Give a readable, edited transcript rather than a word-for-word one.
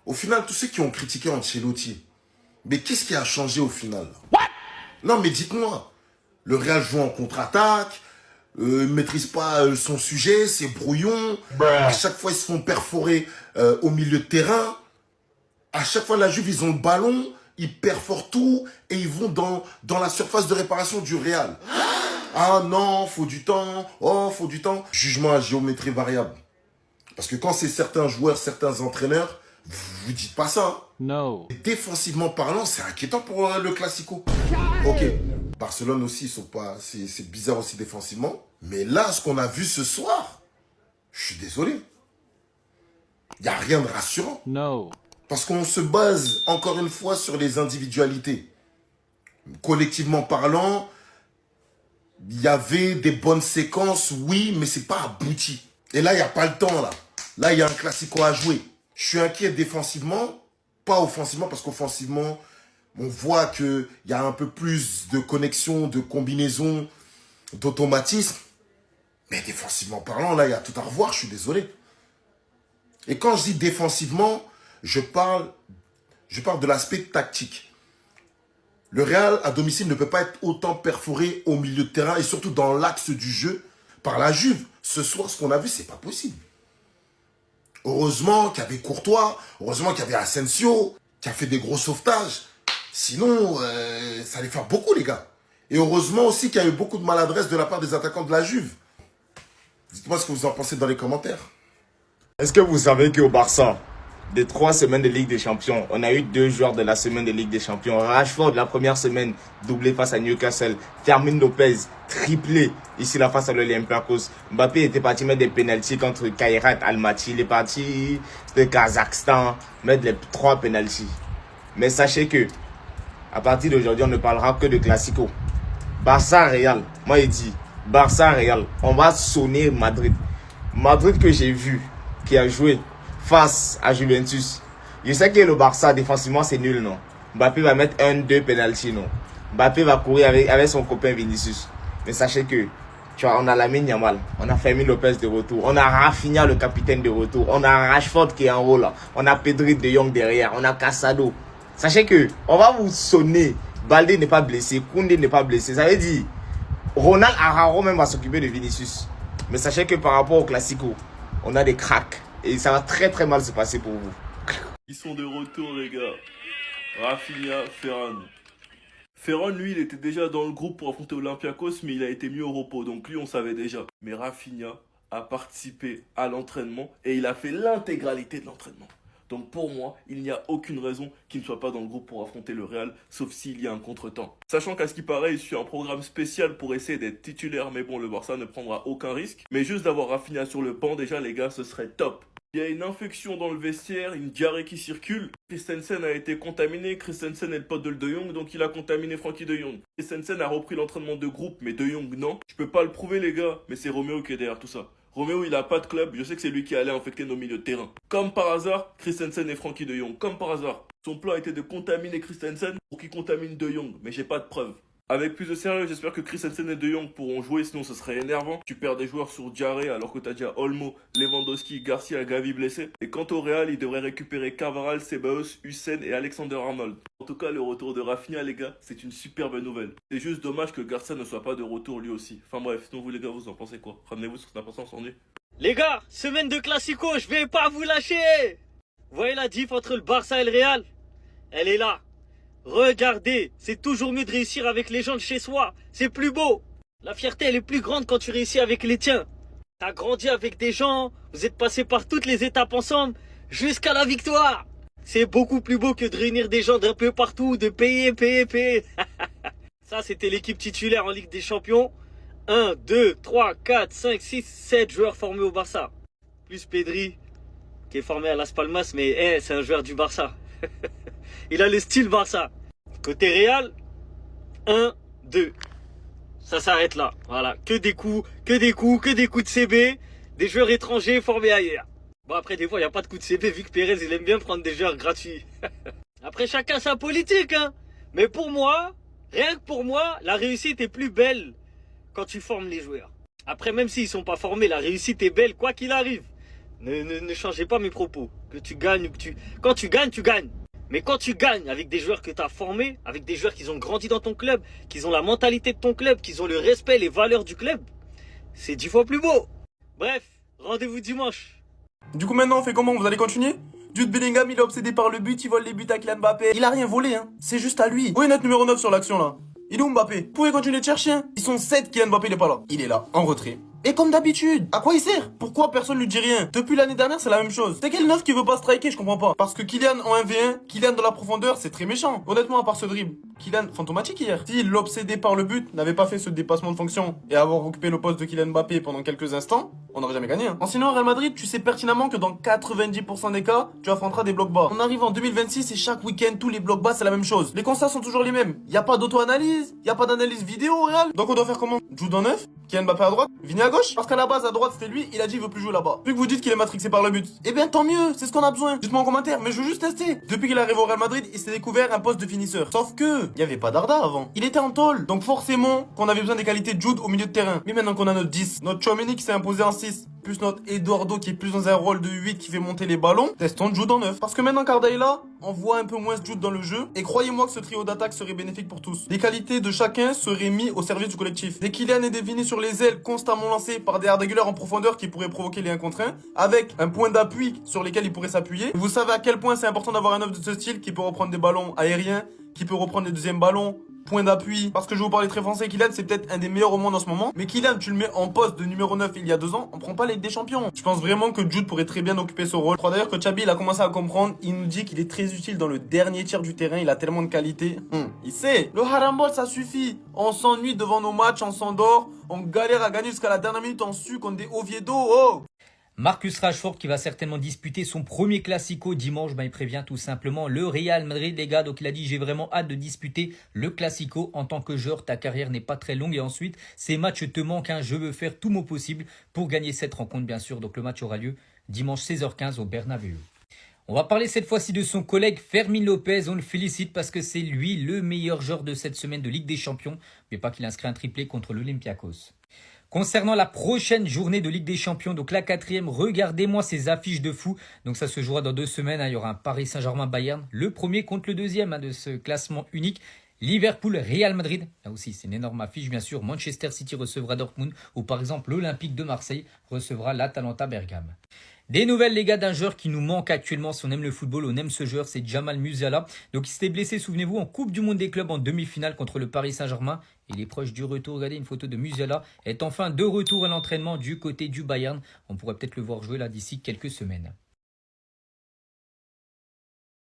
Au final, tous ceux qui ont critiqué Ancelotti, mais qu'est-ce qui a changé au final? What? Non, mais dites-moi, le Real joue en contre-attaque, maîtrise pas son sujet, c'est brouillon. À chaque fois, ils se font perforer au milieu de terrain. À chaque fois, la Juve, ils ont le ballon, ils perforent tout et ils vont dans la surface de réparation du Real. Ah non, faut du temps. Oh, faut du temps. Jugement à géométrie variable. Parce que quand c'est certains joueurs, certains entraîneurs, vous dites pas ça. Hein. No. Défensivement parlant, c'est inquiétant pour le Classico. Ok, Barcelone aussi, ils sont pas, c'est bizarre aussi défensivement. Mais là, ce qu'on a vu ce soir, je suis désolé. Il n'y a rien de rassurant. No. Parce qu'on se base encore une fois sur les individualités. Collectivement parlant, il y avait des bonnes séquences, oui, mais c'est pas abouti. Et là, il n'y a pas le temps, là. Là, il y a un Classico à jouer. Je suis inquiet défensivement, pas offensivement, parce qu'offensivement, on voit qu'il y a un peu plus de connexion, de combinaison, d'automatisme. Mais défensivement parlant, là, il y a tout à revoir, je suis désolé. Et quand je dis défensivement, je parle de l'aspect tactique. Le Real, à domicile, ne peut pas être autant perforé au milieu de terrain et surtout dans l'axe du jeu par la Juve. Ce soir, ce qu'on a vu, c'est pas possible. Heureusement qu'il y avait Courtois, heureusement qu'il y avait Asensio, qui a fait des gros sauvetages. Sinon, ça allait faire beaucoup, les gars. Et heureusement aussi qu'il y a eu beaucoup de maladresse de la part des attaquants de la Juve. Dites-moi ce que vous en pensez dans les commentaires. Est-ce que vous savez qu'au Barça, des 3 semaines de Ligue des Champions, on a eu 2 joueurs de la semaine de Ligue des Champions. Rashford, la première semaine, doublé face à Newcastle. Fermin Lopez, triplé ici là face à l'Olympiakos. Mbappé était parti mettre des pénaltys contre Kairat Almaty. Il est parti de Kazakhstan mettre les 3 pénaltys. Mais sachez que, à partir d'aujourd'hui, on ne parlera que de Classico. Barça-Real, moi il dit, Barça-Real, on va sonner Madrid. Madrid que j'ai vu, qui a joué face à Juventus. Je sais que le Barça, défensivement, c'est nul, non. Mbappé va mettre 1-2 penalty, non. Mbappé va courir avec son copain Vinicius. Mais sachez que, tu vois, on a Lamine Yamal, on a Fermin Lopez de retour, on a Rafinha, le capitaine de retour, on a Rashford qui est en haut là, on a Pedri de Jong derrière, on a Casado. Sachez que, on va vous sonner. Baldé n'est pas blessé, Koundé n'est pas blessé. Ça veut dire, Ronald Araujo même va s'occuper de Vinicius. Mais sachez que par rapport au Classico, on a des cracks. Et ça va très très mal se passer pour vous. Ils sont de retour, les gars. Rafinha, Ferran. Ferran, lui, il était déjà dans le groupe pour affronter Olympiakos, mais il a été mis au repos. Donc lui, on savait déjà. Mais Rafinha a participé à l'entraînement et il a fait l'intégralité de l'entraînement. Donc pour moi, il n'y a aucune raison qu'il ne soit pas dans le groupe pour affronter le Real, sauf s'il y a un contretemps. Sachant qu'à ce qui paraît, il suit un programme spécial pour essayer d'être titulaire, mais bon, le Barça ne prendra aucun risque. Mais juste d'avoir Rafinha sur le banc, déjà les gars, ce serait top. Il y a une infection dans le vestiaire, une diarrhée qui circule. Christensen a été contaminé, Christensen est le pote de Jong, donc il a contaminé Frankie de Jong. Christensen a repris l'entraînement de groupe, mais De Jong non. Je peux pas le prouver les gars, mais c'est Roméo qui est derrière tout ça. Roméo, il a pas de club, je sais que c'est lui qui allait infecter nos milieux de terrain. Comme par hasard, Christensen et Frankie de Jong, comme par hasard. Son plan était de contaminer Christensen pour qu'il contamine De Jong, mais j'ai pas de preuves. Avec plus de sérieux, j'espère que Christensen et De Jong pourront jouer, sinon ce serait énervant. Tu perds des joueurs sur Diarra alors que t'as déjà Olmo, Lewandowski, Garcia, Gavi blessés. Et quant au Real, il devrait récupérer Carvajal, Ceballos, Hussein et Alexander Arnold. En tout cas, le retour de Rafinha, les gars, c'est une superbe nouvelle. C'est juste dommage que Garcia ne soit pas de retour lui aussi. Enfin bref, sinon vous les gars, vous en pensez quoi? Ramenez-vous sur cette importance, on est. Les gars, semaine de Classico, je vais pas vous lâcher. Vous voyez la diff entre le Barça et le Real? Elle est là. Regardez, c'est toujours mieux de réussir avec les gens de chez soi. C'est plus beau. La fierté, elle est plus grande quand tu réussis avec les tiens. T'as grandi avec des gens, vous êtes passés par toutes les étapes ensemble, jusqu'à la victoire. C'est beaucoup plus beau que de réunir des gens d'un peu partout, de payer. Ça, c'était l'équipe titulaire en Ligue des Champions. 1, 2, 3, 4, 5, 6, 7 joueurs formés au Barça. Plus Pedri, qui est formé à Las Palmas, mais c'est un joueur du Barça. Il a le style Barça. Côté Real, 1, 2. Ça s'arrête là. Voilà. Que des coups de CB. Des joueurs étrangers formés ailleurs. Bon, après, des fois, il n'y a pas de coups de CB, vu que Pérez, il aime bien prendre des joueurs gratuits. Après, chacun sa politique, hein. Mais pour moi, rien que pour moi, la réussite est plus belle quand tu formes les joueurs. Après, même s'ils ne sont pas formés, la réussite est belle, quoi qu'il arrive. Ne changez pas mes propos. Que tu gagnes ou que tu... Quand tu gagnes, tu gagnes. Mais quand tu gagnes avec des joueurs que tu as formés, avec des joueurs qui ont grandi dans ton club, qui ont la mentalité de ton club, qui ont le respect, les valeurs du club, c'est 10 fois plus beau. Bref, rendez-vous dimanche. Du coup maintenant on fait comment? Vous allez continuer? Jude Bellingham il est obsédé par le but, il vole les buts à Kylian Mbappé. Il a rien volé hein, c'est juste à lui. Où est notre numéro 9 sur l'action là? Il est où Mbappé? Vous pouvez continuer de chercher hein. Ils sont 7, Kylian Mbappé il est pas là. Il est là, en retrait. Et comme d'habitude, à quoi il sert? Pourquoi personne lui dit rien? Depuis l'année dernière, c'est la même chose. C'est quel neuf qui veut pas striker? Je comprends pas. Parce que Kylian en 1v1, Kylian dans la profondeur, c'est très méchant. Honnêtement, à part ce dribble, Kylian fantomatique hier. S'il l'obsédé par le but n'avait pas fait ce dépassement de fonction et avoir occupé le poste de Kylian Mbappé pendant quelques instants, on n'aurait jamais gagné. Hein. Sinon, Real Madrid, tu sais pertinemment que dans 90% des cas, tu affronteras des blocs bas. On arrive en 2026 et chaque week-end, tous les blocs bas, c'est la même chose. Les constats sont toujours les mêmes. Y a pas d'auto-analyse, y a pas d'analyse vidéo au Real. Donc on doit faire comment? Jude en 9, Kylian Mbappé à droite, Vini à gauche. Parce qu'à la base, à droite, c'était lui, il a dit il veut plus jouer là-bas. Vu que vous dites qu'il est matrixé par le but, eh bien tant mieux, c'est ce qu'on a besoin. Dites-moi en commentaire, mais je veux juste tester. Depuis qu'il arrive au Real Madrid, il s'est découvert un poste de finisseur. Sauf que, il y avait pas d'Arda avant. Il était en tôle. Donc forcément, qu'on avait besoin des qualités de Jude au milieu de terrain. Mais maintenant qu'on a notre 10, notre Tchouaméni qui s'est imposé en 6, plus notre Eduardo qui est plus dans un rôle de 8 qui fait monter les ballons, testons Jude en 9. Parce que maintenant qu'Arda est là, on voit un peu moins Jude dans le jeu. Et croyez-moi que ce trio d'attaque serait bénéfique pour tous. Les qualités de chacun seraient mis au service du collectif. Des Kylian et des Vini sur les ailes constamment lancés par des Arda Güler en profondeur qui pourraient provoquer les 1 contre 1, avec un point d'appui sur lesquels ils pourraient s'appuyer. Vous savez à quel point c'est important d'avoir un 9 de ce style qui peut reprendre des ballons aériens, qui peut reprendre les deuxièmes ballons, point d'appui. Parce que je vous parlais très français, Kylian c'est peut-être un des meilleurs au monde en ce moment. Mais Kylian, tu le mets en poste de numéro 9 il y a 2 ans, on prend pas la Ligue des Champions. Je pense vraiment que Jude pourrait très bien occuper ce rôle. Je crois d'ailleurs que Xabi il a commencé à comprendre. Il nous dit qu'il est très utile dans le dernier tiers du terrain. Il a tellement de qualité. Il sait. Le harambol ça suffit. On s'ennuie devant nos matchs, on s'endort. On galère à gagner jusqu'à la dernière minute en su contre des Oviedo. Oh! Marcus Rashford qui va certainement disputer son premier Classico dimanche, il prévient tout simplement le Real Madrid les gars, donc il a dit j'ai vraiment hâte de disputer le Classico en tant que joueur, ta carrière n'est pas très longue et ensuite ces matchs te manquent, hein. Je veux faire tout mon possible pour gagner cette rencontre bien sûr, donc le match aura lieu dimanche 16h15 au Bernabéu. On va parler cette fois-ci de son collègue Fermín López, on le félicite parce que c'est lui le meilleur joueur de cette semaine de Ligue des Champions, mais pas qu'il inscrit un triplé contre l'Olympiakos. Concernant la prochaine journée de Ligue des Champions, donc la 4e, regardez-moi ces affiches de fou. Donc ça se jouera dans 2 semaines, hein. Il y aura un Paris Saint-Germain-Bayern, le premier contre le deuxième de ce classement unique. Liverpool-Real Madrid, là aussi c'est une énorme affiche bien sûr. Manchester City recevra Dortmund ou par exemple l'Olympique de Marseille recevra l'Atalanta Bergame. Des nouvelles les gars d'un joueur qui nous manque actuellement si on aime le football, on aime ce joueur, c'est Jamal Musiala. Donc il s'était blessé, souvenez-vous, en Coupe du Monde des clubs en demi-finale contre le Paris Saint-Germain. Il est proche du retour, regardez une photo de Musiala, est enfin de retour à l'entraînement du côté du Bayern. On pourrait peut-être le voir jouer là d'ici quelques semaines.